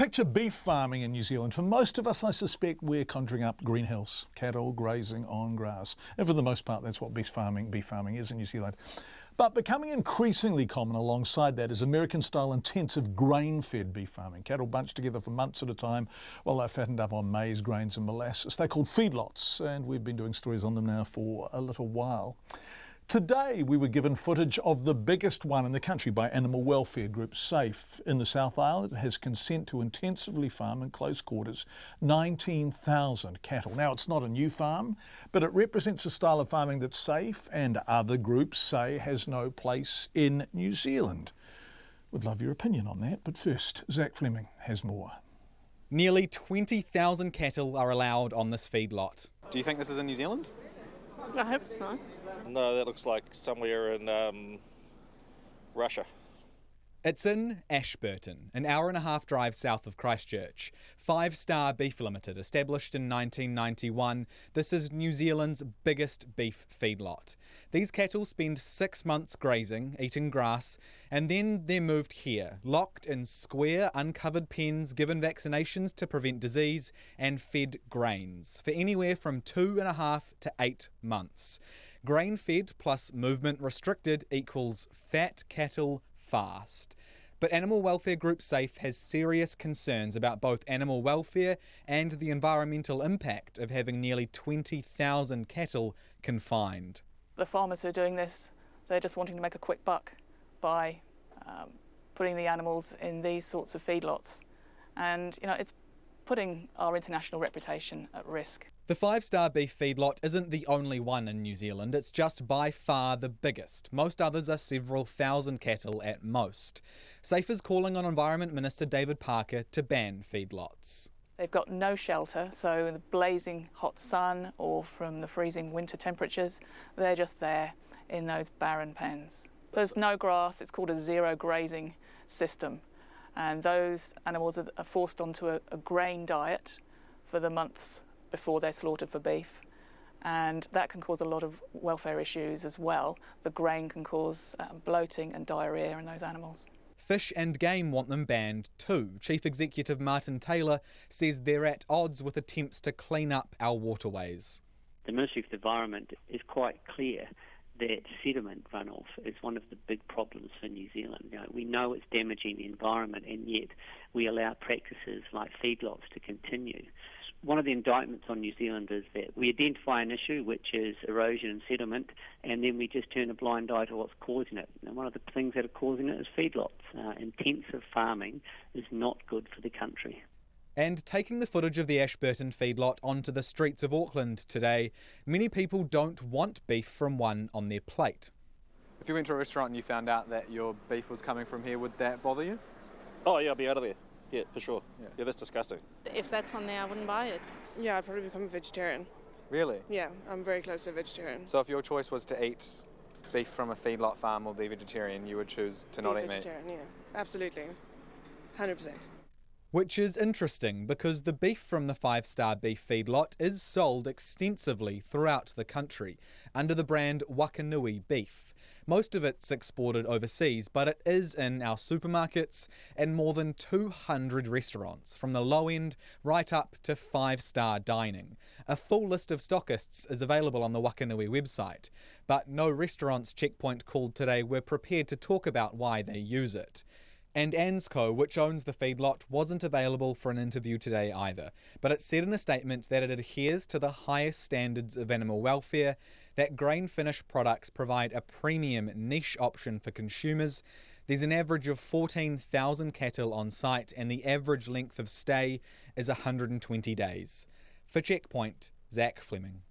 Picture beef farming in New Zealand. For most of us, I suspect we're conjuring up green hills, cattle grazing on grass. And for the most part, that's what beef farming is in New Zealand. But becoming increasingly common alongside that is American-style intensive grain-fed beef farming. Cattle bunched together for months at a time while they're fattened up on maize, grains and molasses. They're called feedlots, and we've been doing stories on them now for a little while. Today we were given footage of the biggest one in the country by animal welfare group SAFE. In the South Island, it has consent to intensively farm in close quarters 19,000 cattle. Now, it's not a new farm, but it represents a style of farming that SAFE and other groups say has no place in New Zealand. Would love your opinion on that, but first, Zac Fleming has more. Nearly 20,000 cattle are allowed on this feedlot. Do you think this is in New Zealand? I hope it's not. No, that looks like somewhere in Russia. It's in Ashburton, an hour-and-a-half drive south of Christchurch. 5 Star Beef Limited, established in 1991, this is New Zealand's biggest beef feedlot. These cattle spend 6 months grazing, eating grass, and then they're moved here, locked in square, uncovered pens, given vaccinations to prevent disease, and fed grains for anywhere from 2.5 to 8 months. Grain-fed plus movement restricted equals fat cattle fast. But animal welfare group SAFE has serious concerns about both animal welfare and the environmental impact of having nearly 20,000 cattle confined. The farmers who are doing this, they're just wanting to make a quick buck by putting the animals in these sorts of feedlots. And, it's putting our international reputation at risk. The 5 Star Beef feedlot isn't the only one in New Zealand, it's just by far the biggest. Most others are several thousand cattle at most. SAFE is calling on Environment Minister David Parker to ban feedlots. They've got no shelter, so in the blazing hot sun or from the freezing winter temperatures, they're just there in those barren pens. There's no grass, it's called a zero grazing system, and those animals are forced onto a grain diet for the months before they're slaughtered for beef, and that can cause a lot of welfare issues as well. The grain can cause bloating and diarrhoea in those animals. Fish and Game want them banned too. Chief Executive Martin Taylor says they're at odds with attempts to clean up our waterways. The Ministry of the Environment is quite clear that sediment runoff is one of the big problems for New Zealand. We know it's damaging the environment, and yet we allow practices like feedlots to continue. One of the indictments on New Zealand is that we identify an issue, which is erosion and sediment, and then we just turn a blind eye to what's causing it. And one of the things that are causing it is feedlots. Intensive farming is not good for the country. And taking the footage of the Ashburton feedlot onto the streets of Auckland today, many people don't want beef from one on their plate. If you went to a restaurant and you found out that your beef was coming from here, would that bother you? Oh yeah, I'll be out of there. Yeah, for sure. Yeah, that's disgusting. If that's on there, I wouldn't buy it. Yeah, I'd probably become a vegetarian. Really? Yeah, I'm very close to a vegetarian. So if your choice was to eat beef from a feedlot farm or be vegetarian, you would choose to not eat meat? Vegetarian, yeah. Absolutely. 100%. Which is interesting because the beef from the 5 Star Beef feedlot is sold extensively throughout the country under the brand Wakanui Beef. Most of it's exported overseas, but it is in our supermarkets and more than 200 restaurants, from the low end right up to 5-star dining. A full list of stockists is available on the Wakanui website, but no restaurants Checkpoint called today were prepared to talk about why they use it. And Ansco, which owns the feedlot, wasn't available for an interview today either, but it said in a statement that it adheres to the highest standards of animal welfare, that grain-finished products provide a premium niche option for consumers. There's an average of 14,000 cattle on site, and the average length of stay is 120 days. For Checkpoint, Zac Fleming.